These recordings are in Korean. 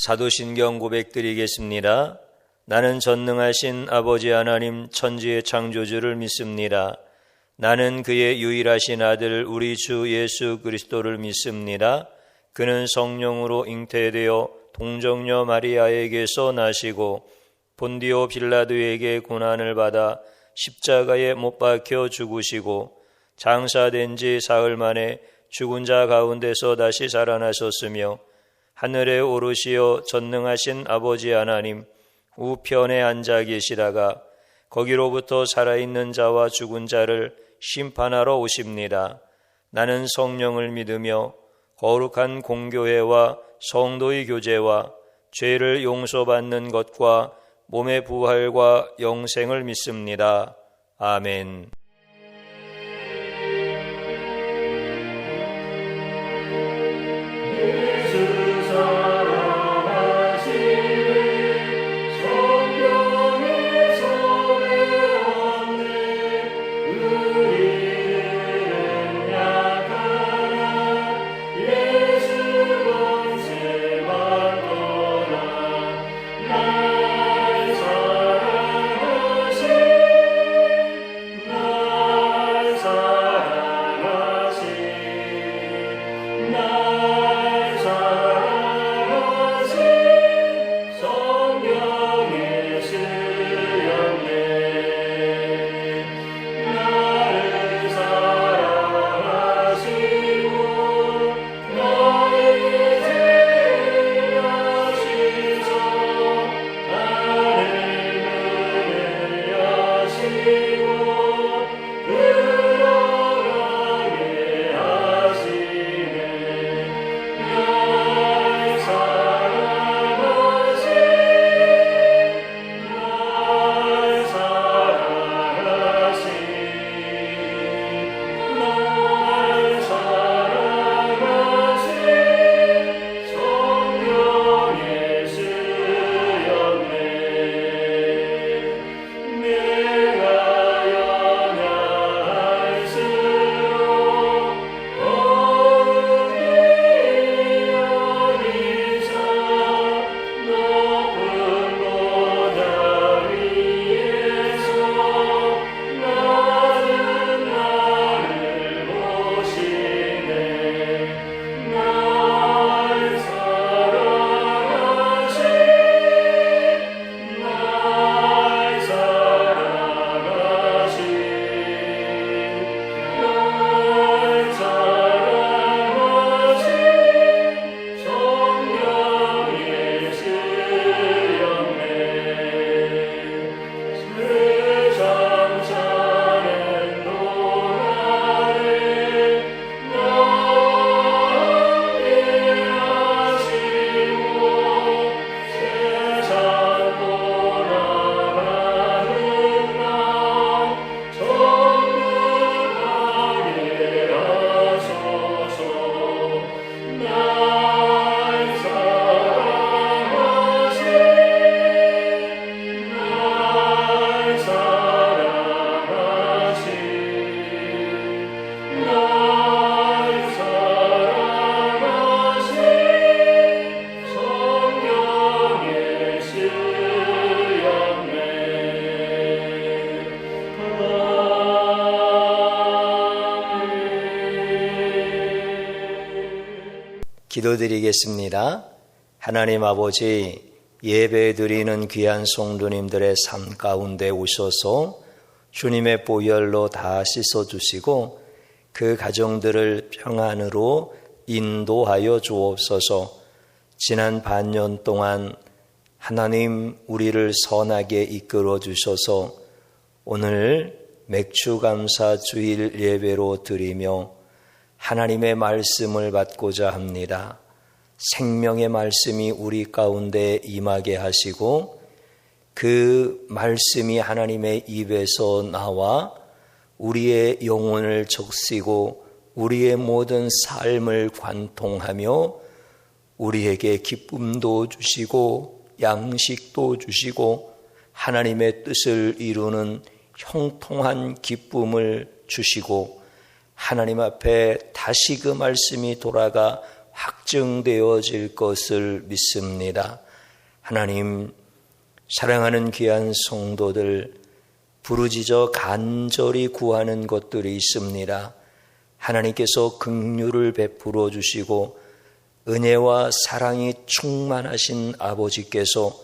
사도신경 고백드리겠습니다. 나는 전능하신 아버지 하나님 천지의 창조주를 믿습니다. 나는 그의 유일하신 아들 우리 주 예수 그리스도를 믿습니다. 그는 성령으로 잉태되어 동정녀 마리아에게서 나시고 본디오 빌라도에게 고난을 받아 십자가에 못 박혀 죽으시고 장사된 지 사흘 만에 죽은 자 가운데서 다시 살아나셨으며 하늘에 오르시어 전능하신 아버지 하나님 우편에 앉아 계시다가 거기로부터 살아있는 자와 죽은 자를 심판하러 오십니다. 나는 성령을 믿으며 거룩한 공교회와 성도의 교제와 죄를 용서받는 것과 몸의 부활과 영생을 믿습니다. 아멘. 기도드리겠습니다. 하나님 아버지, 예배드리는 귀한 성도님들의 삶 가운데 오셔서 주님의 보혈로 다 씻어주시고 그 가정들을 평안으로 인도하여 주옵소서. 지난 반년 동안 하나님 우리를 선하게 이끌어 주셔서 오늘 맥주감사 주일 예배로 드리며 하나님의 말씀을 받고자 합니다. 생명의 말씀이 우리 가운데 임하게 하시고 그 말씀이 하나님의 입에서 나와 우리의 영혼을 적시고 우리의 모든 삶을 관통하며 우리에게 기쁨도 주시고 양식도 주시고 하나님의 뜻을 이루는 형통한 기쁨을 주시고 하나님 앞에 다시 그 말씀이 돌아가 확증되어질 것을 믿습니다. 하나님, 사랑하는 귀한 성도들 부르짖어 간절히 구하는 것들이 있습니다. 하나님께서 긍휼을 베풀어 주시고 은혜와 사랑이 충만하신 아버지께서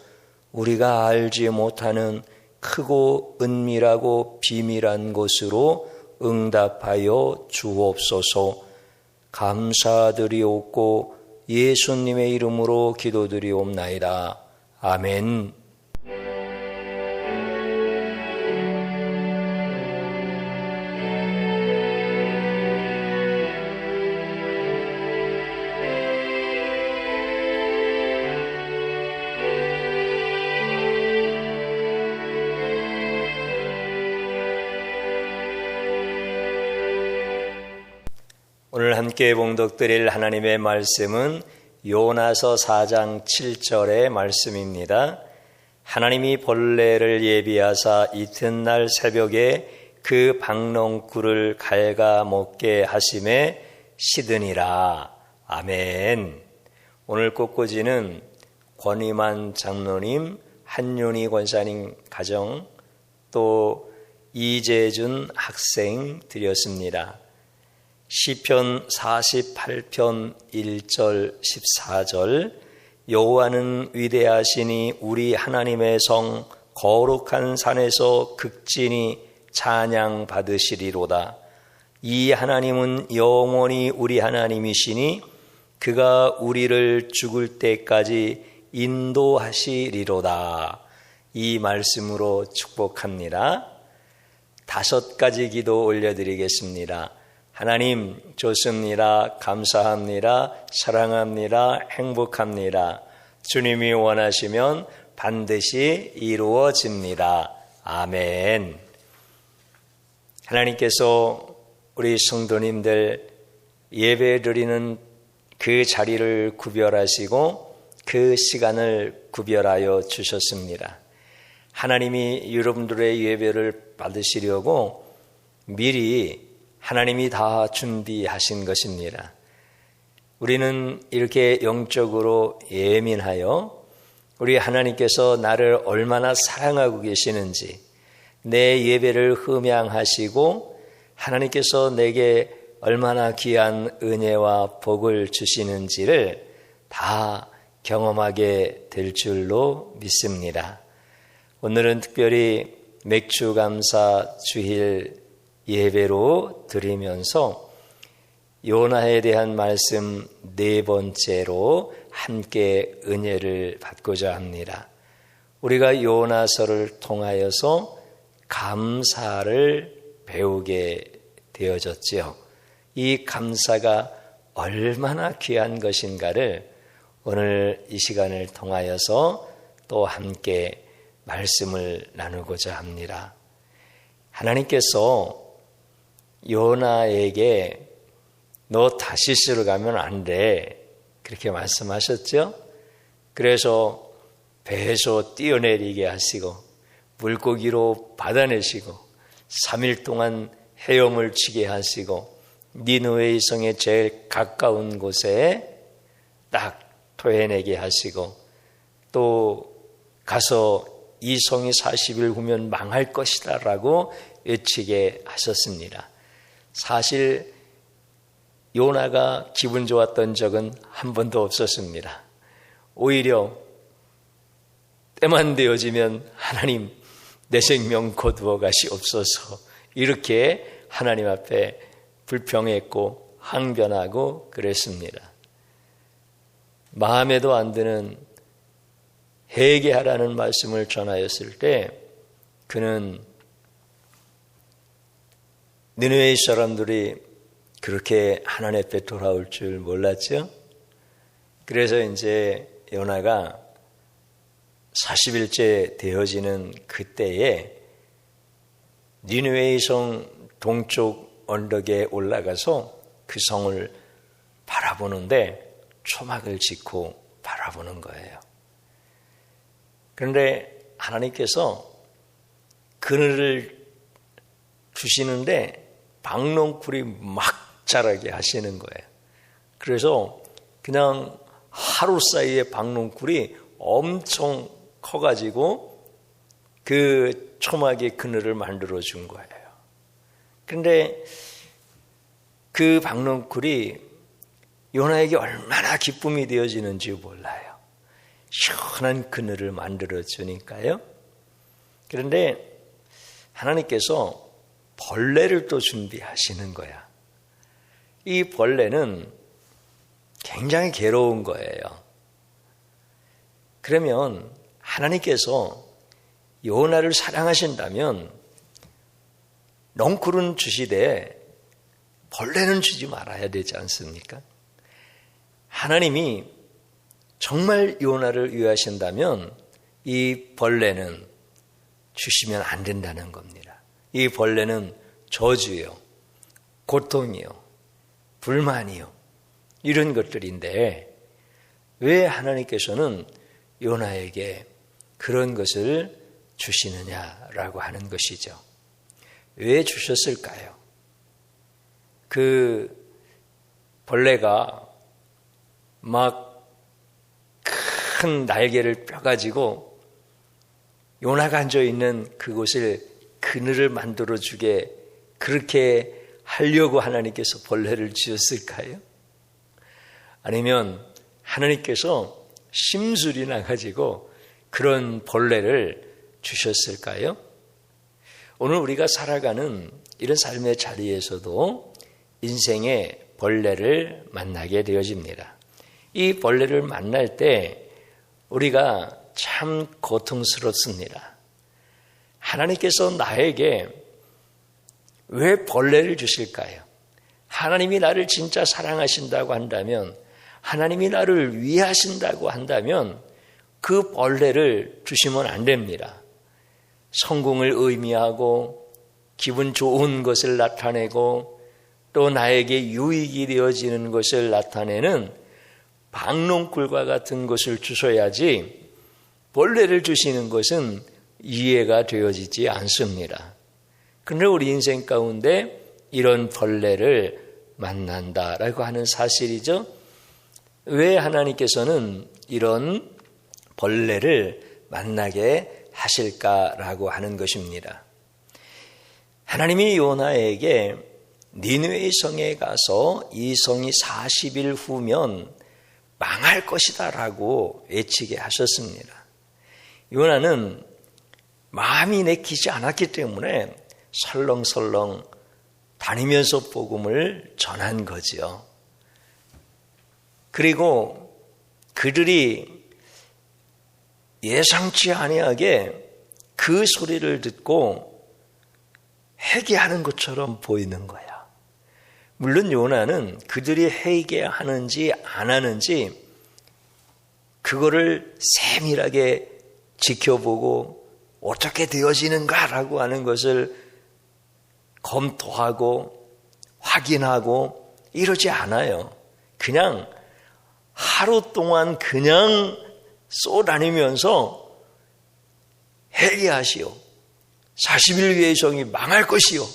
우리가 알지 못하는 크고 은밀하고 비밀한 것으로 응답하여 주옵소서. 감사드리옵고 예수님의 이름으로 기도드리옵나이다. 아멘. 오늘 함께 봉독드릴 하나님의 말씀은 요나서 4장 7절의 말씀입니다. 하나님이 벌레를 예비하사 이튿날 새벽에 그 박농쿨을 갉아먹게 하심에 시드니라. 아멘. 오늘 꽃꽂이는 권희만 장로님, 한윤희 권사님 가정, 또 이재준 학생 드렸습니다. 시편 48편 1절 14절 여호와는 위대하시니 우리 하나님의 성 거룩한 산에서 극진히 찬양 받으시리로다. 이 하나님은 영원히 우리 하나님이시니 그가 우리를 죽을 때까지 인도하시리로다. 이 말씀으로 축복합니다. 5가지 기도 올려드리겠습니다. 하나님, 좋습니다. 감사합니다. 사랑합니다. 행복합니다. 주님이 원하시면 반드시 이루어집니다. 아멘. 하나님께서 우리 성도님들 예배 드리는 그 자리를 구별하시고 그 시간을 구별하여 주셨습니다. 하나님이 여러분들의 예배를 받으시려고 미리 하나님이 다 준비하신 것입니다. 우리는 이렇게 영적으로 예민하여 우리 하나님께서 나를 얼마나 사랑하고 계시는지, 내 예배를 흠양하시고 하나님께서 내게 얼마나 귀한 은혜와 복을 주시는지를 다 경험하게 될 줄로 믿습니다. 오늘은 특별히 맥주감사 주일 예배로 드리면서 요나에 대한 말씀 4번째로 함께 은혜를 받고자 합니다. 우리가 요나서를 통하여서 감사를 배우게 되어졌지요. 이 감사가 얼마나 귀한 것인가를 오늘 이 시간을 통하여서 또 함께 말씀을 나누고자 합니다. 하나님께서 요나에게 너 다시스로 가면 안 돼, 그렇게 말씀하셨죠. 그래서 배에서 뛰어내리게 하시고 물고기로 받아내시고 3일 동안 헤엄을 치게 하시고 니느웨 성에 제일 가까운 곳에 딱 토해내게 하시고 또 가서 이 성이 40일 후면 망할 것이다 라고 외치게 하셨습니다. 사실 요나가 기분 좋았던 적은 한 번도 없었습니다. 오히려 때만 되어지면 하나님 내 생명 거두어 가시옵소서, 이렇게 하나님 앞에 불평했고 항변하고 그랬습니다. 마음에도 안 드는 회개하라는 말씀을 전하였을 때 그는 니느웨 사람들이 그렇게 하나님 앞에 돌아올 줄 몰랐죠. 그래서 이제 요나가 40일째 되어지는 그때에 니느웨 성 동쪽 언덕에 올라가서 그 성을 바라보는데 초막을 짓고 바라보는 거예요. 그런데 하나님께서 그늘을 주시는데 박농쿨이 막 자라게 하시는 거예요. 그래서 그냥 하루 사이에 박농쿨이 엄청 커가지고 그 초막의 그늘을 만들어 준 거예요. 그런데 그 박농쿨이 요나에게 얼마나 기쁨이 되어지는지 몰라요. 시원한 그늘을 만들어 주니까요. 그런데 하나님께서 벌레를 또 준비하시는 거야. 이 벌레는 굉장히 괴로운 거예요. 그러면 하나님께서 요나를 사랑하신다면 넝쿨은 주시되 벌레는 주지 말아야 되지 않습니까? 하나님이 정말 요나를 위하신다면 이 벌레는 주시면 안 된다는 겁니다. 이 벌레는 저주요, 고통이요, 불만이요, 이런 것들인데 왜 하나님께서는 요나에게 그런 것을 주시느냐라고 하는 것이죠. 왜 주셨을까요? 그 벌레가 막 큰 날개를 펴가지고 요나가 앉아있는 그곳을 그늘을 만들어주게 그렇게 하려고 하나님께서 벌레를 지었을까요? 아니면 하나님께서 심술이 나가지고 그런 벌레를 주셨을까요? 오늘 우리가 살아가는 이런 삶의 자리에서도 인생의 벌레를 만나게 되어집니다. 이 벌레를 만날 때 우리가 참 고통스럽습니다. 하나님께서 나에게 왜 벌레를 주실까요? 하나님이 나를 진짜 사랑하신다고 한다면, 하나님이 나를 위하신다고 한다면 그 벌레를 주시면 안 됩니다. 성공을 의미하고 기분 좋은 것을 나타내고 또 나에게 유익이 되어지는 것을 나타내는 박농쿨과 같은 것을 주셔야지 벌레를 주시는 것은 이해가 되어지지 않습니다. 그런데 우리 인생 가운데 이런 벌레를 만난다라고 하는 사실이죠. 왜 하나님께서는 이런 벌레를 만나게 하실까라고 하는 것입니다. 하나님이 요나에게 니느웨 성에 가서 이 성이 40일 후면 망할 것이다 라고 외치게 하셨습니다. 요나는 마음이 내키지 않았기 때문에 설렁설렁 다니면서 복음을 전한 거지요. 그리고 그들이 예상치 아니하게 그 소리를 듣고 회개하는 것처럼 보이는 거야. 물론 요나는 그들이 회개하는지 안 하는지 그거를 세밀하게 지켜보고 어떻게 되어지는가라고 하는 것을 검토하고 확인하고 이러지 않아요. 그냥 하루 동안 그냥 쏘다니면서 회개하시오. 40일 후에 성이 망할 것이요.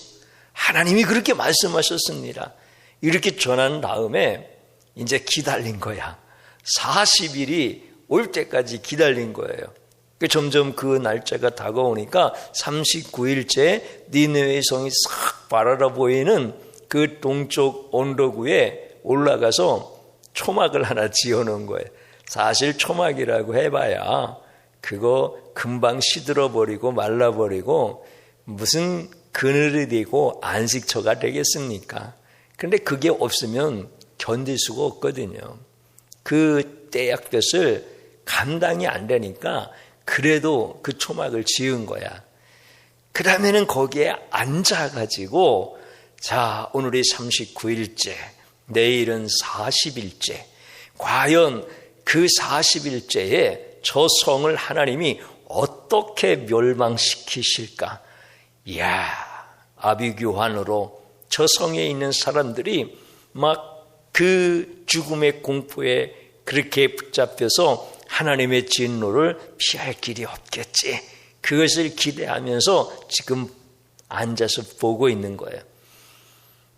하나님이 그렇게 말씀하셨습니다. 이렇게 전한 다음에 이제 기다린 거야. 40일이 올 때까지 기다린 거예요. 점점 그 날짜가 다가오니까 39일째 니느웨 성이 싹 바라라 보이는 그 동쪽 언덕 위에 올라가서 초막을 하나 지어놓은 거예요. 사실 초막이라고 해봐야 그거 금방 시들어버리고 말라버리고 무슨 그늘이 되고 안식처가 되겠습니까? 그런데 그게 없으면 견딜 수가 없거든요. 그 떼약볕을 감당이 안 되니까 그래도 그 초막을 지은 거야. 그 다음에는 거기에 앉아가지고 자, 오늘이 39일째, 내일은 40일째. 과연 그 40일째에 저 성을 하나님이 어떻게 멸망시키실까? 이야, 아비규환으로 저 성에 있는 사람들이 막 그 죽음의 공포에 그렇게 붙잡혀서 하나님의 진노를 피할 길이 없겠지. 그것을 기대하면서 지금 앉아서 보고 있는 거예요.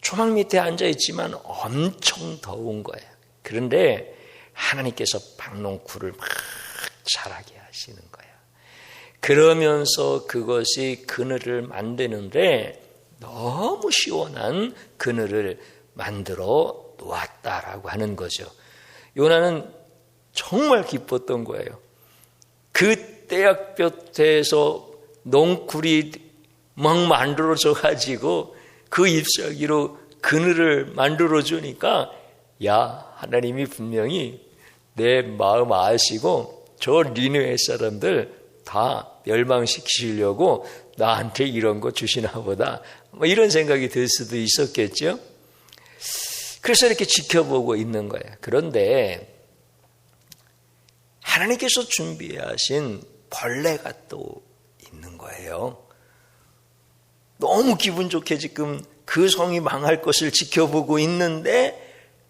초막 밑에 앉아있지만 엄청 더운 거예요. 그런데 하나님께서 박농쿨을 막 자라게 하시는 거야. 그러면서 그것이 그늘을 만드는데 너무 시원한 그늘을 만들어 놓았다라고 하는 거죠. 요나는 정말 기뻤던 거예요. 그 떼약볕에서 농쿨이 막 만들어져 가지고 그 잎사귀로 그늘을 만들어 주니까 야, 하나님이 분명히 내 마음 아시고 저 니느웨 사람들 다 멸망시키시려고 나한테 이런 거 주시나 보다, 뭐 이런 생각이 들 수도 있었겠죠. 그래서 이렇게 지켜보고 있는 거예요. 그런데 하나님께서 준비하신 벌레가 또 있는 거예요. 너무 기분 좋게 지금 그 성이 망할 것을 지켜보고 있는데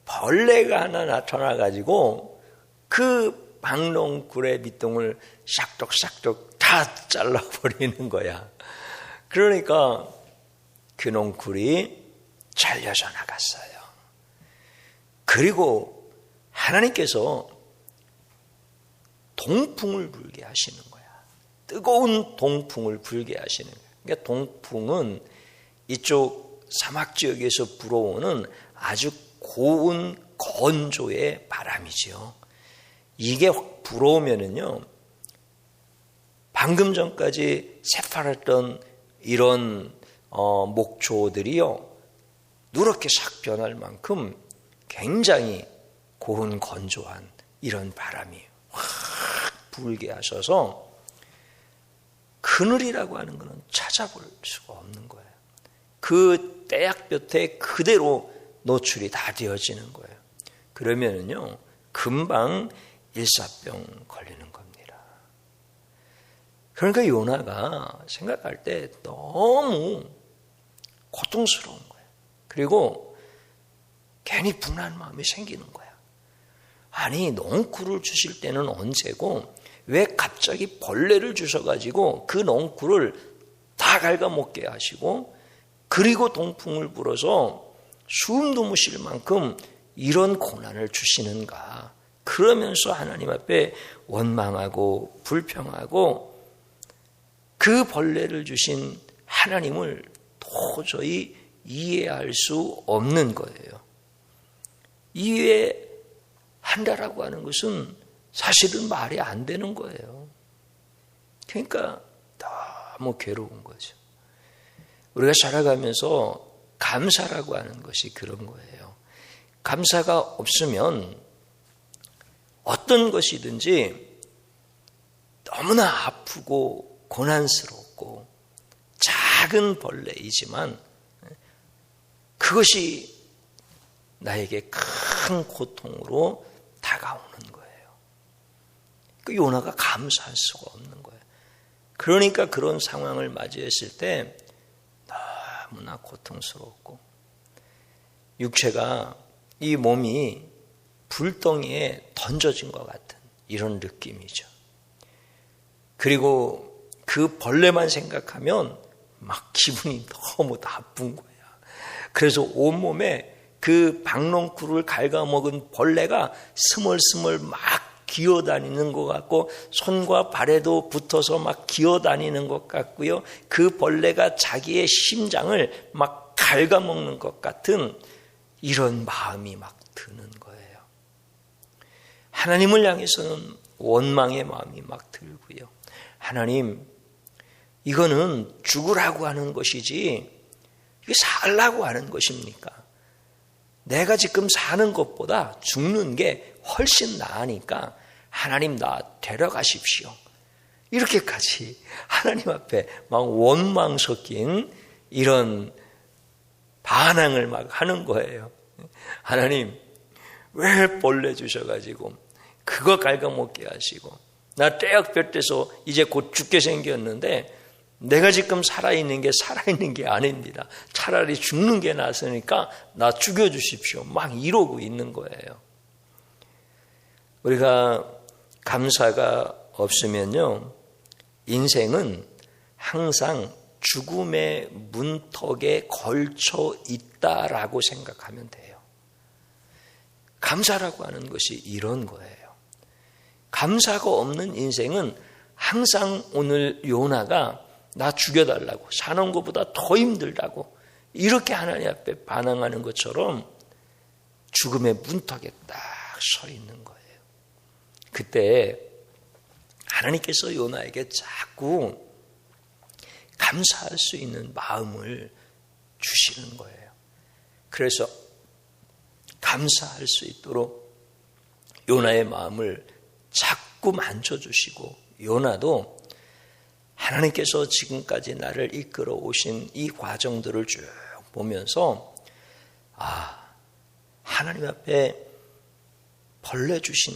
벌레가 하나 나타나가지고 그 박농쿨의 밑동을 싹둑싹둑 다 잘라버리는 거야. 그러니까 그 농쿨이 잘려져 나갔어요. 그리고 하나님께서 동풍을 불게 하시는 거야. 뜨거운 동풍을 불게 하시는 거야. 그러니까 동풍은 이쪽 사막 지역에서 불어오는 아주 고운 건조의 바람이죠. 이게 불어오면은요, 방금 전까지 새파랗던 이런 목초들이요, 누렇게 싹 변할 만큼 굉장히 고운 건조한 이런 바람이 확 불게 하셔서 그늘이라고 하는 것은 찾아볼 수가 없는 거예요. 그 떼약볕에 그대로 노출이 다 되어지는 거예요. 그러면은요, 금방 일사병 걸리는 겁니다. 그러니까 요나가 생각할 때 너무 고통스러운 거예요. 그리고 괜히 분한 마음이 생기는 거야. 아니, 농쿨을 주실 때는 언제고 왜 갑자기 벌레를 주셔가지고 그 농쿨을 다 갉아먹게 하시고, 그리고 동풍을 불어서 숨도 못 쉴 만큼 이런 고난을 주시는가. 그러면서 하나님 앞에 원망하고 불평하고 그 벌레를 주신 하나님을 도저히 이해할 수 없는 거예요. 이해한다라고 하는 것은 사실은 말이 안 되는 거예요. 그러니까 너무 괴로운 거죠. 우리가 살아가면서 감사라고 하는 것이 그런 거예요. 감사가 없으면 어떤 것이든지 너무나 아프고 고난스럽고 작은 벌레이지만 그것이 나에게 큰 고통으로 다가오는 거예요. 그 요나가 감사할 수가 없는 거예요. 그러니까 그런 상황을 맞이했을 때 너무나 고통스럽고 육체가, 이 몸이 불덩이에 던져진 것 같은 이런 느낌이죠. 그리고 그 벌레만 생각하면 막 기분이 너무 나쁜 거야. 그래서 온몸에 그 박농쿨을 갉아먹은 벌레가 스멀스멀 막 기어다니는 것 같고, 손과 발에도 붙어서 막 기어다니는 것 같고요. 그 벌레가 자기의 심장을 막 갉아먹는 것 같은 이런 마음이 막 드는 거예요. 하나님을 향해서는 원망의 마음이 막 들고요. 하나님, 이거는 죽으라고 하는 것이지 이게 살라고 하는 것입니까? 내가 지금 사는 것보다 죽는 게 훨씬 나으니까 하나님 나 데려가십시오. 이렇게까지 하나님 앞에 막 원망 섞인 이런 반항을 막 하는 거예요. 하나님, 왜 벌레 주셔가지고 그거 갉아먹게 하시고, 나 떼약볕에서 이제 곧 죽게 생겼는데 내가 지금 살아있는 게 아닙니다. 차라리 죽는 게 낫으니까 나 죽여주십시오. 막 이러고 있는 거예요. 우리가 감사가 없으면요, 인생은 항상 죽음의 문턱에 걸쳐 있다라고 생각하면 돼요. 감사라고 하는 것이 이런 거예요. 감사가 없는 인생은 항상 오늘 요나가 나 죽여달라고, 사는 것보다 더 힘들다고 이렇게 하나님 앞에 반항하는 것처럼 죽음의 문턱에 딱 서 있는 거예요. 그때 하나님께서 요나에게 자꾸 감사할 수 있는 마음을 주시는 거예요. 그래서 감사할 수 있도록 요나의 마음을 자꾸 만져주시고, 요나도 하나님께서 지금까지 나를 이끌어 오신 이 과정들을 쭉 보면서 하나님 앞에 벌레 주신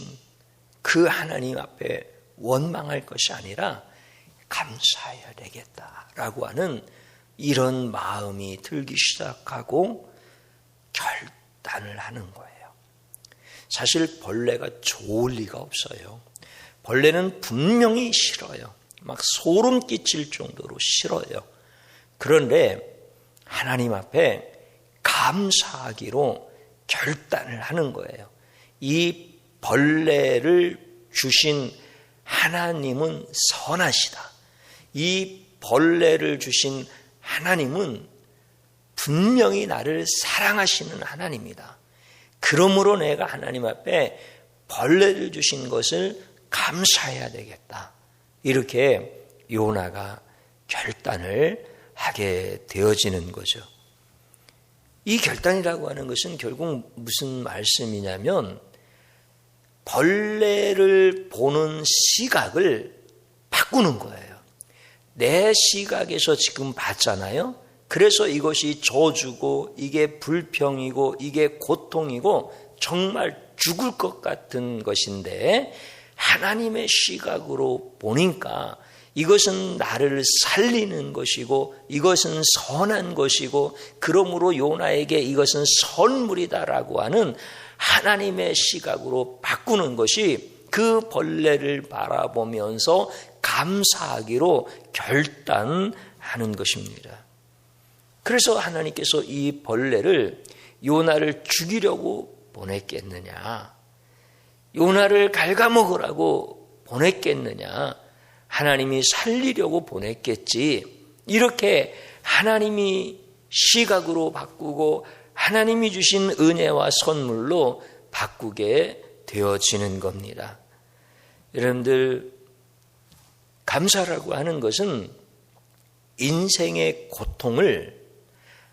그 하나님 앞에 원망할 것이 아니라 감사해야 되겠다라고 하는 이런 마음이 들기 시작하고 결단을 하는 거예요. 사실 벌레가 좋을 리가 없어요. 벌레는 분명히 싫어요. 막 소름 끼칠 정도로 싫어요. 그런데 하나님 앞에 감사하기로 결단을 하는 거예요. 이 벌레를 주신 하나님은 선하시다. 이 벌레를 주신 하나님은 분명히 나를 사랑하시는 하나님이다. 그러므로 내가 하나님 앞에 벌레를 주신 것을 감사해야 되겠다. 이렇게 요나가 결단을 하게 되어지는 거죠. 이 결단이라고 하는 것은 결국 무슨 말씀이냐면, 벌레를 보는 시각을 바꾸는 거예요. 내 시각에서 지금 봤잖아요. 그래서 이것이 저주고 이게 불평이고 이게 고통이고 정말 죽을 것 같은 것인데, 하나님의 시각으로 보니까 이것은 나를 살리는 것이고 이것은 선한 것이고 그러므로 요나에게 이것은 선물이다라고 하는 하나님의 시각으로 바꾸는 것이 그 벌레를 바라보면서 감사하기로 결단하는 것입니다. 그래서 하나님께서 이 벌레를 요나를 죽이려고 보냈겠느냐, 요나를 갉아먹으라고 보냈겠느냐, 하나님이 살리려고 보냈겠지, 이렇게 하나님이 시각으로 바꾸고 하나님이 주신 은혜와 선물로 바꾸게 되어지는 겁니다. 여러분들, 감사라고 하는 것은 인생의 고통을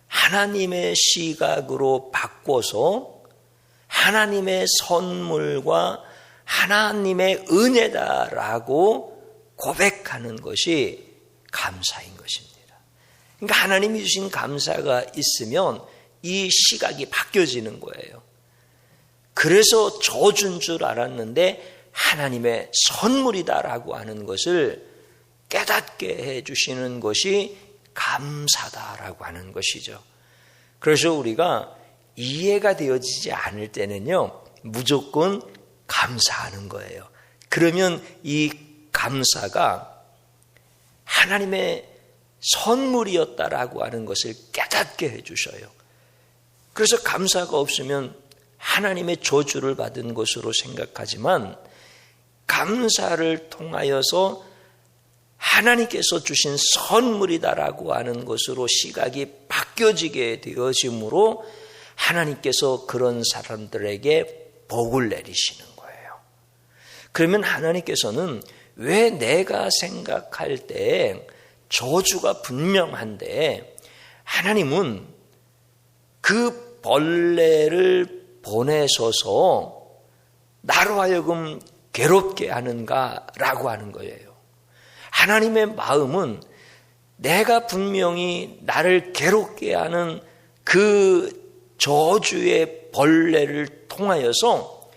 하나님의 시각으로 바꿔서 하나님의 선물과 하나님의 은혜다라고 고백하는 것이 감사인 것입니다. 그러니까 하나님이 주신 감사가 있으면 이 시각이 바뀌어지는 거예요. 그래서 저주인 줄 알았는데 하나님의 선물이다라고 하는 것을 깨닫게 해주시는 것이 감사다라고 하는 것이죠. 그래서 우리가 이해가 되어지지 않을 때는요, 무조건 감사하는 거예요. 그러면 이 감사가 하나님의 선물이었다라고 하는 것을 깨닫게 해주셔요. 그래서 감사가 없으면 하나님의 저주를 받은 것으로 생각하지만, 감사를 통하여서 하나님께서 주신 선물이다라고 하는 것으로 시각이 바뀌어지게 되어지므로 하나님께서 그런 사람들에게 복을 내리시는 거예요. 그러면 하나님께서는 왜 내가 생각할 때 저주가 분명한데 하나님은 그 벌레를 보내셔서 나로 하여금 괴롭게 하는가라고 하는 거예요. 하나님의 마음은 내가 분명히 나를 괴롭게 하는 그 저주의 벌레를 통하여서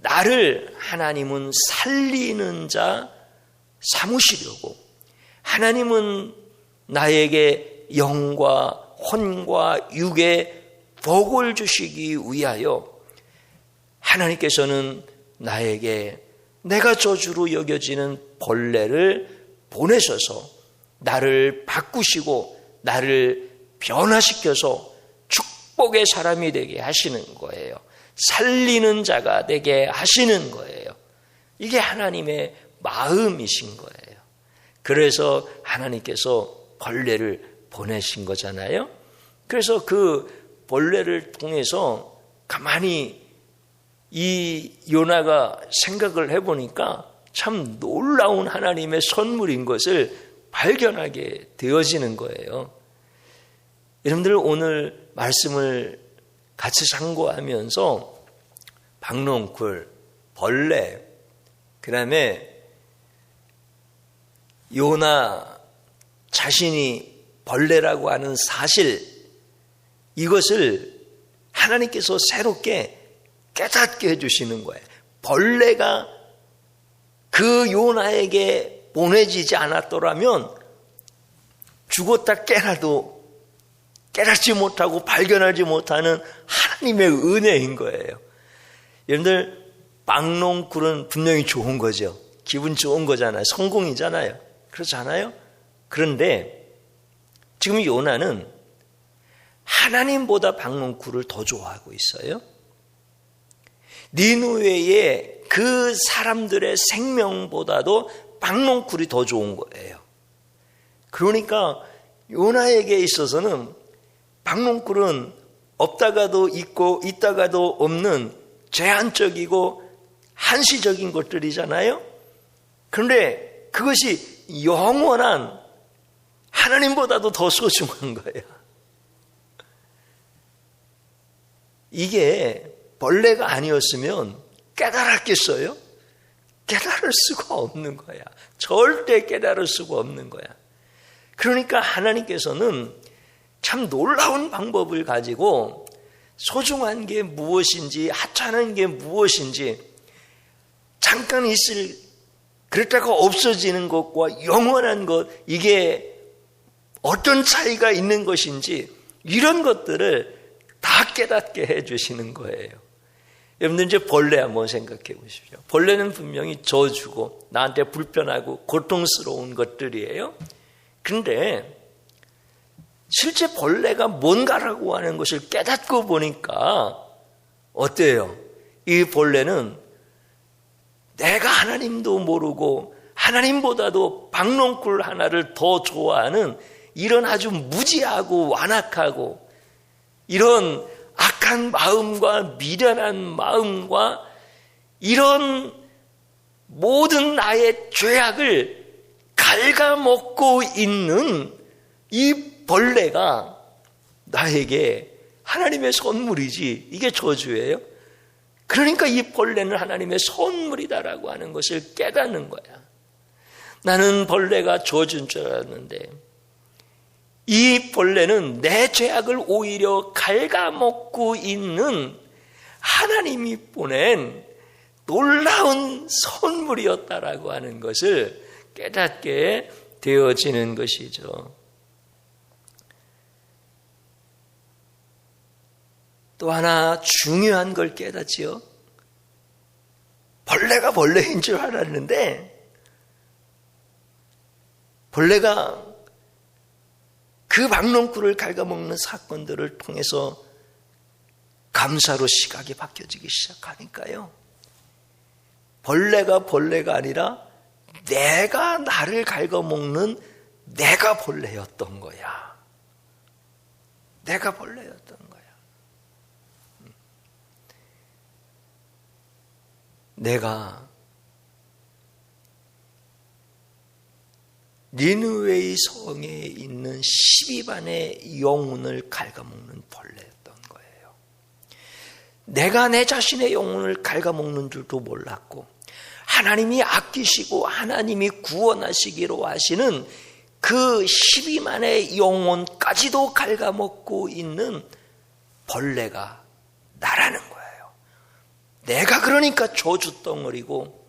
나를 하나님은 살리는 자 삼으시려고, 하나님은 나에게 영과 혼과 육의 복을 주시기 위하여 하나님께서는 나에게 내가 저주로 여겨지는 벌레를 보내셔서 나를 바꾸시고 나를 변화시켜서 축복의 사람이 되게 하시는 거예요. 살리는 자가 되게 하시는 거예요. 이게 하나님의 마음이신 거예요. 그래서 하나님께서 벌레를 보내신 거잖아요. 그래서 그 벌레를 통해서 가만히 이 요나가 생각을 해보니까 참 놀라운 하나님의 선물인 것을 발견하게 되어지는 거예요. 여러분들 오늘 말씀을 같이 상고하면서 박농쿨, 벌레, 그 다음에 요나 자신이 벌레라고 하는 사실, 이것을 하나님께서 새롭게 깨닫게 해주시는 거예요. 벌레가 그 요나에게 보내지지 않았더라면 죽었다 깨라도 깨닫지 못하고 발견하지 못하는 하나님의 은혜인 거예요. 여러분들 박농쿨은 분명히 좋은 거죠. 기분 좋은 거잖아요. 성공이잖아요. 그렇지 않아요? 그런데 지금 요나는 하나님보다 박농쿨을 더 좋아하고 있어요. 니느웨의 그 사람들의 생명보다도 박농쿨이 더 좋은 거예요. 그러니까 요나에게 있어서는 박농쿨은 없다가도 있고 있다가도 없는 제한적이고 한시적인 것들이잖아요. 그런데 그것이 영원한 하나님보다도 더 소중한 거예요. 이게 벌레가 아니었으면 깨달았겠어요? 깨달을 수가 없는 거야. 절대 깨달을 수가 없는 거야. 그러니까 하나님께서는 참 놀라운 방법을 가지고 소중한 게 무엇인지, 하찮은 게 무엇인지, 잠깐 있을, 그랬다가 없어지는 것과 영원한 것, 이게 어떤 차이가 있는 것인지, 이런 것들을 다 깨닫게 해주시는 거예요. 여러분들 이제 벌레 한번 생각해 보십시오. 벌레는 분명히 저주고 나한테 불편하고 고통스러운 것들이에요. 그런데 실제 벌레가 뭔가라고 하는 것을 깨닫고 보니까 어때요? 이 벌레는 내가 하나님도 모르고 하나님보다도 박농쿨 하나를 더 좋아하는 이런 아주 무지하고 완악하고 이런 악한 마음과 미련한 마음과 이런 모든 나의 죄악을 갉아먹고 있는 이 벌레가 나에게 하나님의 선물이지 이게 저주예요. 그러니까 이 벌레는 하나님의 선물이다라고 하는 것을 깨닫는 거야. 나는 벌레가 저주인 줄 알았는데 이 벌레는 내 죄악을 오히려 갉아먹고 있는 하나님이 보낸 놀라운 선물이었다라고 하는 것을 깨닫게 되어지는 것이죠. 또 하나 중요한 걸 깨닫지요. 벌레가 벌레인 줄 알았는데 벌레가 그 박농쿨을 갉아먹는 사건들을 통해서 감사로 시각이 바뀌어지기 시작하니까요. 벌레가 벌레가 아니라 내가 나를 갉아먹는 내가 벌레였던 거야. 내가 벌레였던 거야. 내가 니느웨의 성에 있는 12만의 영혼을 갉아먹는 벌레였던 거예요. 내가 내 자신의 영혼을 갉아먹는 줄도 몰랐고 하나님이 아끼시고 하나님이 구원하시기로 하시는 그 12만의 영혼까지도 갉아먹고 있는 벌레가 나라는 거예요. 내가 그러니까 저주덩어리고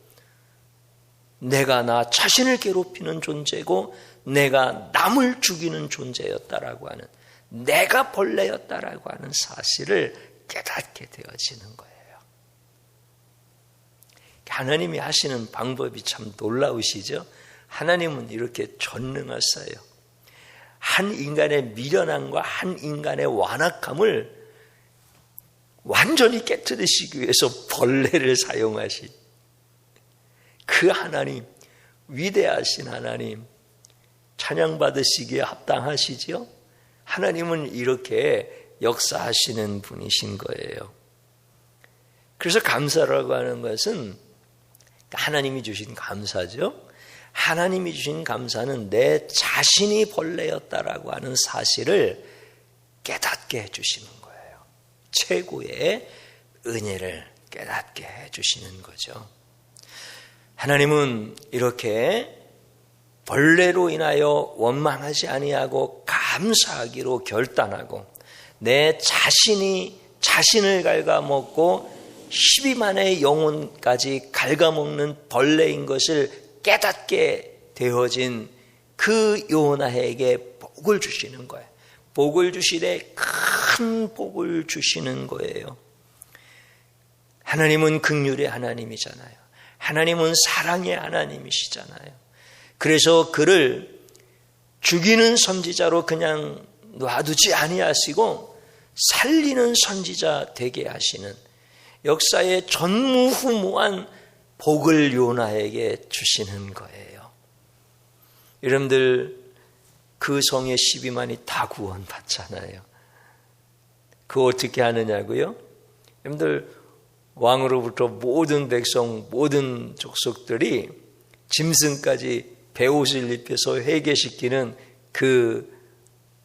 내가 나 자신을 괴롭히는 존재고 내가 남을 죽이는 존재였다라고 하는 내가 벌레였다라고 하는 사실을 깨닫게 되어지는 거예요. 하나님이 하시는 방법이 참 놀라우시죠? 하나님은 이렇게 전능하세요. 한 인간의 미련함과 한 인간의 완악함을 완전히 깨뜨리시기 위해서 벌레를 사용하신 그 하나님, 위대하신 하나님, 찬양받으시기에 합당하시지요? 하나님은 이렇게 역사하시는 분이신 거예요. 그래서 감사라고 하는 것은 하나님이 주신 감사죠. 하나님이 주신 감사는 내 자신이 벌레였다라고 하는 사실을 깨닫게 해주시는 거예요. 최고의 은혜를 깨닫게 해주시는 거죠. 하나님은 이렇게 벌레로 인하여 원망하지 아니하고 감사하기로 결단하고 내 자신을 갉아먹고 12만의 영혼까지 갉아먹는 벌레인 것을 깨닫게 되어진 그 요나에게 복을 주시는 거예요. 복을 주시되 큰 복을 주시는 거예요. 하나님은 긍휼의 하나님이잖아요. 하나님은 사랑의 하나님이시잖아요. 그래서 그를 죽이는 선지자로 그냥 놔두지 아니하시고 살리는 선지자 되게 하시는 역사의 전무후무한 복을 요나에게 주시는 거예요. 여러분들 그 성의 12만이 다 구원받잖아요. 그거 어떻게 하느냐고요? 여러분들 왕으로부터 모든 백성, 모든 족속들이 짐승까지 베옷을 입혀서 회개시키는 그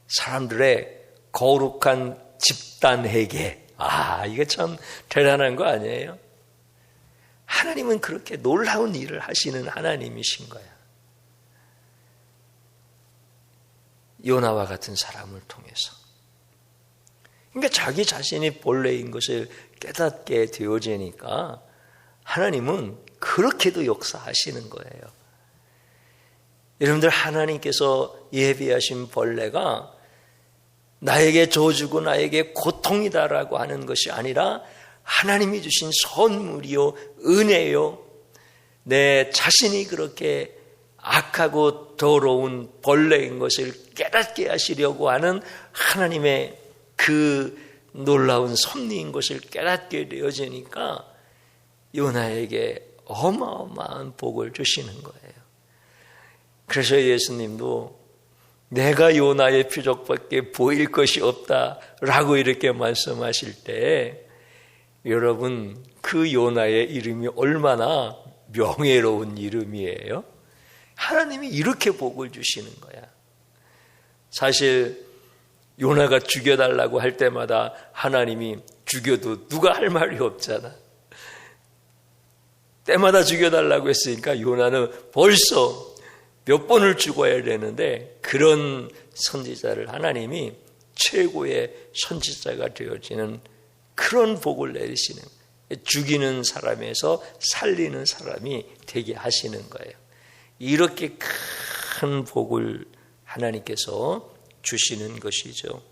사람들의 거룩한 집단 회개. 이게 참 대단한 거 아니에요? 하나님은 그렇게 놀라운 일을 하시는 하나님이신 거야. 요나와 같은 사람을 통해서. 그러니까 자기 자신이 벌레인 것을 깨닫게 되어지니까 하나님은 그렇게도 역사하시는 거예요. 여러분들 하나님께서 예비하신 벌레가 나에게 저주고 나에게 고통이다라고 하는 것이 아니라 하나님이 주신 선물이요 은혜요, 내 자신이 그렇게 악하고 더러운 벌레인 것을 깨닫게 하시려고 하는 하나님의 그 놀라운 섭리인 것을 깨닫게 되어지니까 요나에게 어마어마한 복을 주시는 거예요. 그래서 예수님도 내가 요나의 표적밖에 보일 것이 없다라고 이렇게 말씀하실 때 여러분 그 요나의 이름이 얼마나 명예로운 이름이에요? 하나님이 이렇게 복을 주시는 거야. 사실 요나가 죽여달라고 할 때마다 하나님이 죽여도 누가 할 말이 없잖아. 때마다 죽여달라고 했으니까 요나는 벌써 몇 번을 죽어야 되는데 그런 선지자를 하나님이 최고의 선지자가 되어지는 그런 복을 내리시는, 죽이는 사람에서 살리는 사람이 되게 하시는 거예요. 이렇게 큰 복을 하나님께서 주시는 것이죠.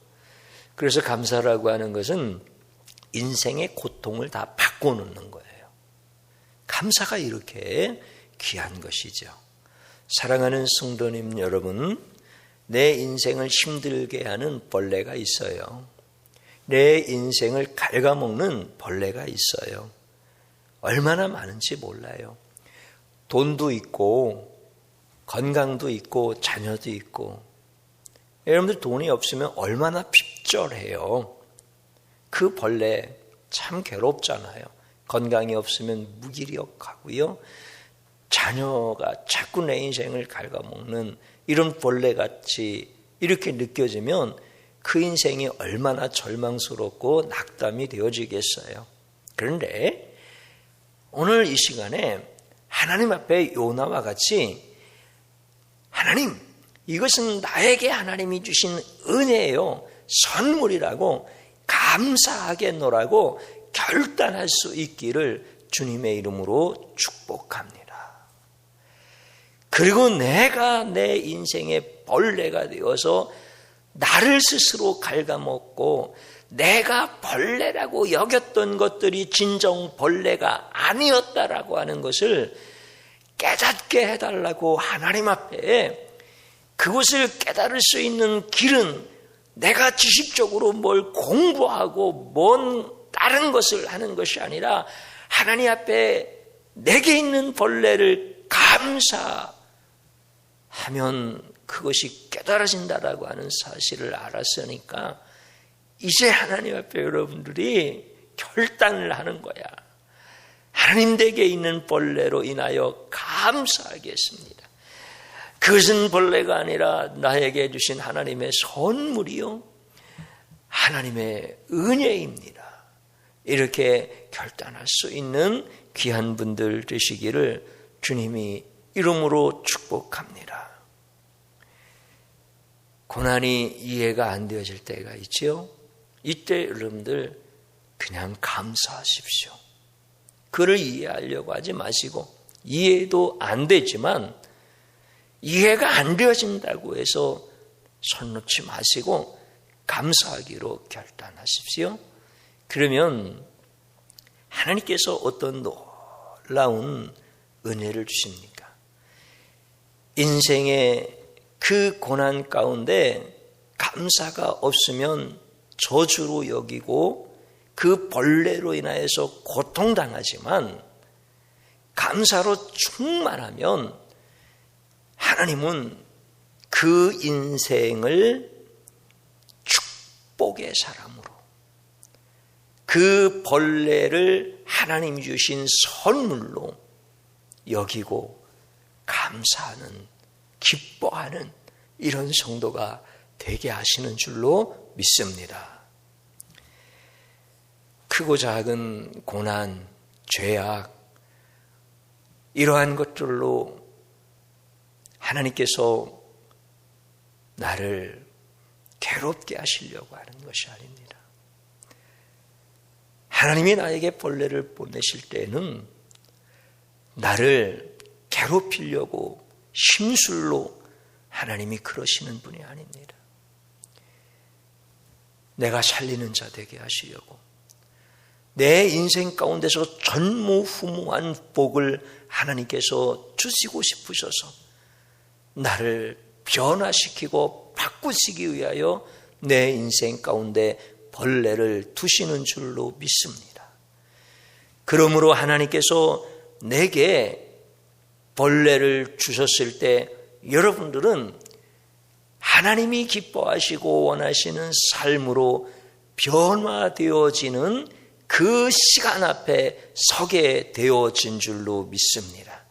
그래서 감사라고 하는 것은 인생의 고통을 다 바꿔놓는 거예요. 감사가 이렇게 귀한 것이죠. 사랑하는 성도님 여러분, 내 인생을 힘들게 하는 벌레가 있어요. 내 인생을 갉아먹는 벌레가 있어요. 얼마나 많은지 몰라요. 돈도 있고 건강도 있고 자녀도 있고. 여러분들 돈이 없으면 얼마나 핍절해요. 그 벌레 참 괴롭잖아요. 건강이 없으면 무기력하고요. 자녀가 자꾸 내 인생을 갉아먹는 이런 벌레같이 이렇게 느껴지면 그 인생이 얼마나 절망스럽고 낙담이 되어지겠어요. 그런데 오늘 이 시간에 하나님 앞에 요나와 같이 하나님, 이것은 나에게 하나님이 주신 은혜예요. 선물이라고 감사하겠노라고 결단할 수 있기를 주님의 이름으로 축복합니다. 그리고 내가 내 인생의 벌레가 되어서 나를 스스로 갉아먹고 내가 벌레라고 여겼던 것들이 진정 벌레가 아니었다라고 하는 것을 깨닫게 해달라고 하나님 앞에, 그것을 깨달을 수 있는 길은 내가 지식적으로 뭘 공부하고 뭔 다른 것을 하는 것이 아니라 하나님 앞에 내게 있는 벌레를 감사하면 그것이 깨달아진다라고 하는 사실을 알았으니까 이제 하나님 앞에 여러분들이 결단을 하는 거야. 하나님 댁에 있는 벌레로 인하여 감사하겠습니다. 그것은 벌레가 아니라 나에게 주신 하나님의 선물이요, 하나님의 은혜입니다. 이렇게 결단할 수 있는 귀한 분들 되시기를 주님이 이름으로 축복합니다. 고난이 이해가 안 되어질 때가 있죠. 이때 여러분들 그냥 감사하십시오. 그를 이해하려고 하지 마시고, 이해도 안 되지만 이해가 안 되어진다고 해서 손 놓지 마시고 감사하기로 결단하십시오. 그러면 하나님께서 어떤 놀라운 은혜를 주십니까? 인생의 그 고난 가운데 감사가 없으면 저주로 여기고 그 벌레로 인하여서 고통당하지만 감사로 충만하면 하나님은 그 인생을 축복의 사람으로, 그 벌레를 하나님이 주신 선물로 여기고 감사하는, 기뻐하는 이런 성도가 되게 하시는 줄로 믿습니다. 크고 작은 고난, 죄악, 이러한 것들로 하나님께서 나를 괴롭게 하시려고 하는 것이 아닙니다. 하나님이 나에게 벌레를 보내실 때는 나를 괴롭히려고 심술로 하나님이 그러시는 분이 아닙니다. 내가 살리는 자 되게 하시려고, 내 인생 가운데서 전무후무한 복을 하나님께서 주시고 싶으셔서 나를 변화시키고 바꾸시기 위하여 내 인생 가운데 벌레를 두시는 줄로 믿습니다. 그러므로 하나님께서 내게 벌레를 주셨을 때 여러분들은 하나님이 기뻐하시고 원하시는 삶으로 변화되어지는 그 시간 앞에 서게 되어진 줄로 믿습니다.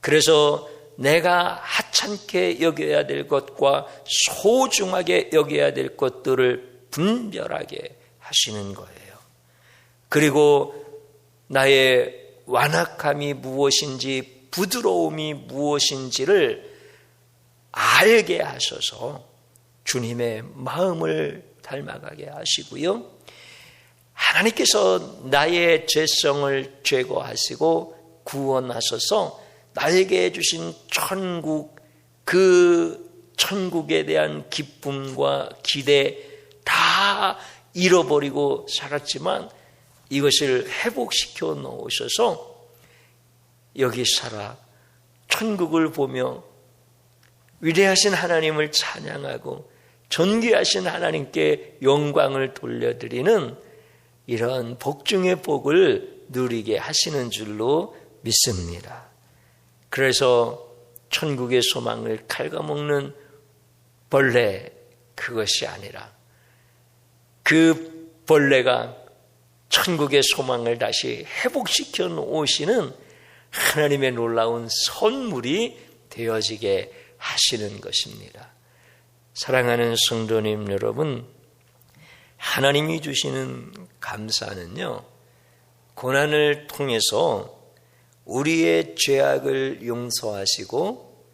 그래서 내가 하찮게 여겨야 될 것과 소중하게 여겨야 될 것들을 분별하게 하시는 거예요. 그리고 나의 완악함이 무엇인지, 부드러움이 무엇인지를 알게 하셔서 주님의 마음을 닮아가게 하시고요, 하나님께서 나의 죄성을 제거하시고 구원하셔서 나에게 주신 천국, 그 천국에 대한 기쁨과 기대 다 잃어버리고 살았지만 이것을 회복시켜 놓으셔서 여기 살아 천국을 보며 위대하신 하나님을 찬양하고 존귀하신 하나님께 영광을 돌려드리는 이런 복 중의 복을 누리게 하시는 줄로 믿습니다. 그래서 천국의 소망을 갉아먹는 벌레, 그것이 아니라 그 벌레가 천국의 소망을 다시 회복시켜 놓으시는 하나님의 놀라운 선물이 되어지게 하시는 것입니다. 사랑하는 성도님 여러분, 하나님이 주시는 감사는요, 고난을 통해서 우리의 죄악을 용서하시고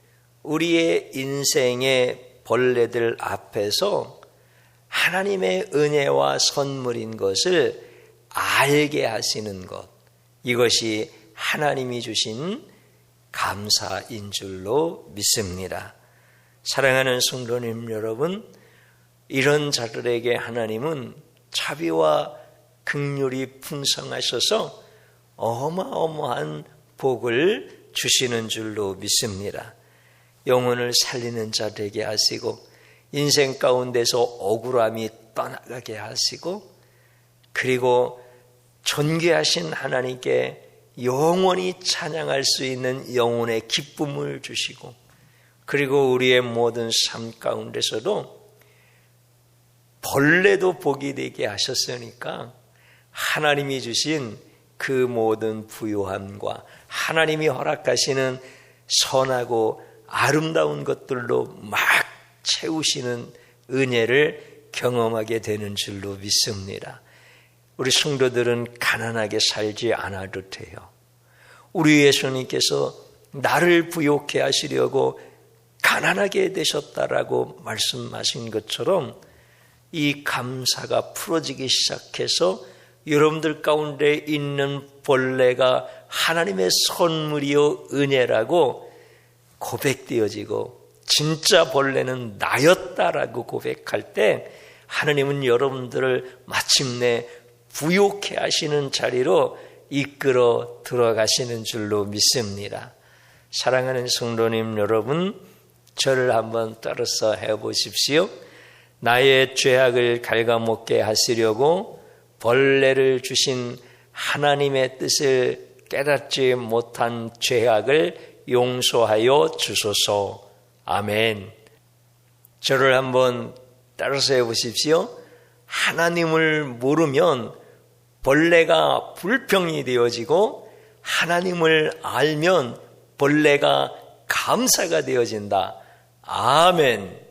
우리의 인생의 벌레들 앞에서 하나님의 은혜와 선물인 것을 알게 하시는 것, 이것이 하나님이 주신 감사인 줄로 믿습니다. 사랑하는 성도님 여러분, 이런 자들에게 하나님은 자비와 긍휼이 풍성하셔서 어마어마한 복을 주시는 줄로 믿습니다. 영혼을 살리는 자 되게 하시고 인생 가운데서 억울함이 떠나가게 하시고, 그리고 존귀하신 하나님께 영원히 찬양할 수 있는 영혼의 기쁨을 주시고, 그리고 우리의 모든 삶 가운데서도 벌레도 복이 되게 하셨으니까 하나님이 주신 그 모든 부요함과 하나님이 허락하시는 선하고 아름다운 것들로 막 채우시는 은혜를 경험하게 되는 줄로 믿습니다. 우리 성도들은 가난하게 살지 않아도 돼요. 우리 예수님께서 나를 부욕해 하시려고 가난하게 되셨다라고 말씀하신 것처럼 이 감사가 풀어지기 시작해서 여러분들 가운데 있는 벌레가 하나님의 선물이요 은혜라고 고백되어지고, 진짜 벌레는 나였다라고 고백할 때 하나님은 여러분들을 마침내 부욕해 하시는 자리로 이끌어 들어가시는 줄로 믿습니다. 사랑하는 성도님 여러분, 저를 한번 따라서 해보십시오. 나의 죄악을 갉아먹게 하시려고 벌레를 주신 하나님의 뜻을 깨닫지 못한 죄악을 용서하여 주소서. 아멘. 저를 한번 따라서 해보십시오. 하나님을 모르면 벌레가 불평이 되어지고, 하나님을 알면 벌레가 감사가 되어진다. 아멘.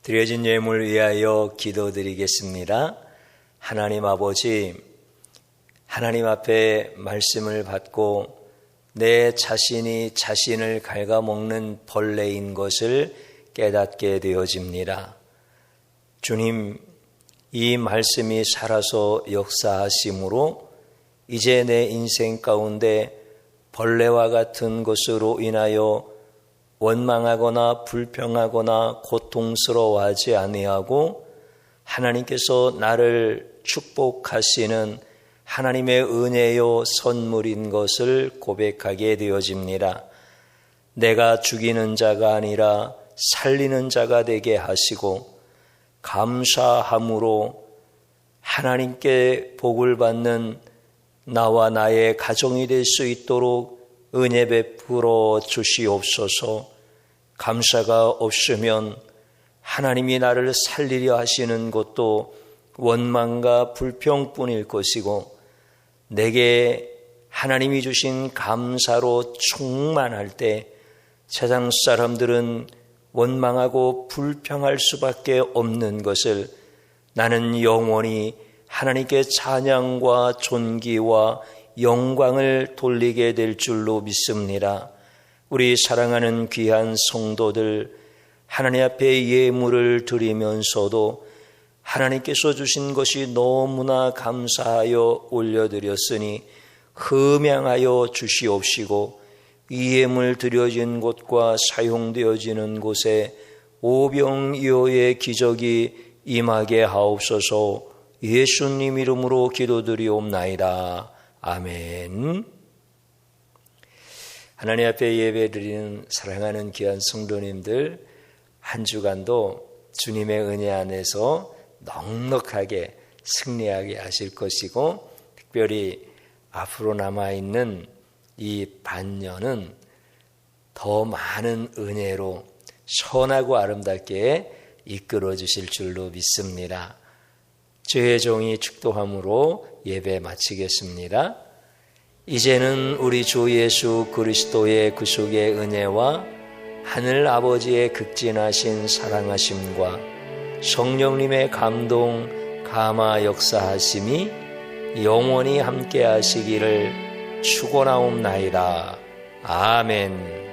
드려진 예물 위하여 기도드리겠습니다. 하나님 아버지, 하나님 앞에 말씀을 받고 내 자신이 자신을 갉아먹는 벌레인 것을 깨닫게 되어집니다. 주님, 이 말씀이 살아서 역사하심으로 이제 내 인생 가운데 벌레와 같은 것으로 인하여 원망하거나 불평하거나 고통스러워하지 아니하고 하나님께서 나를 축복하시는 하나님의 은혜요 선물인 것을 고백하게 되어집니다. 내가 죽이는 자가 아니라 살리는 자가 되게 하시고 감사함으로 하나님께 복을 받는 나와 나의 가정이 될 수 있도록 은혜 베풀어 주시옵소서. 감사가 없으면 하나님이 나를 살리려 하시는 것도 원망과 불평뿐일 것이고 내게 하나님이 주신 감사로 충만할 때 세상 사람들은 원망하고 불평할 수밖에 없는 것을 나는 영원히 하나님께 찬양과 존귀와 영광을 돌리게 될 줄로 믿습니다. 우리 사랑하는 귀한 성도들, 하나님 앞에 예물을 드리면서도 하나님께서 주신 것이 너무나 감사하여 올려드렸으니 흠양하여 주시옵시고 이 예물 드려진 곳과 사용되어지는 곳에 오병이어의 기적이 임하게 하옵소서. 예수님 이름으로 기도드리옵나이다. 아멘. 하나님 앞에 예배드리는 사랑하는 귀한 성도님들, 한 주간도 주님의 은혜 안에서 넉넉하게 승리하게 하실 것이고 특별히 앞으로 남아있는 이 반년은 더 많은 은혜로 선하고 아름답게 이끌어 주실 줄로 믿습니다. 주의 종이 축도함으로 예배 마치겠습니다. 이제는 우리 주 예수 그리스도의 구속의 은혜와 하늘 아버지의 극진하신 사랑하심과 성령님의 감동, 감화 역사하심이 영원히 함께 하시기를 축원하옵나이다. 아멘.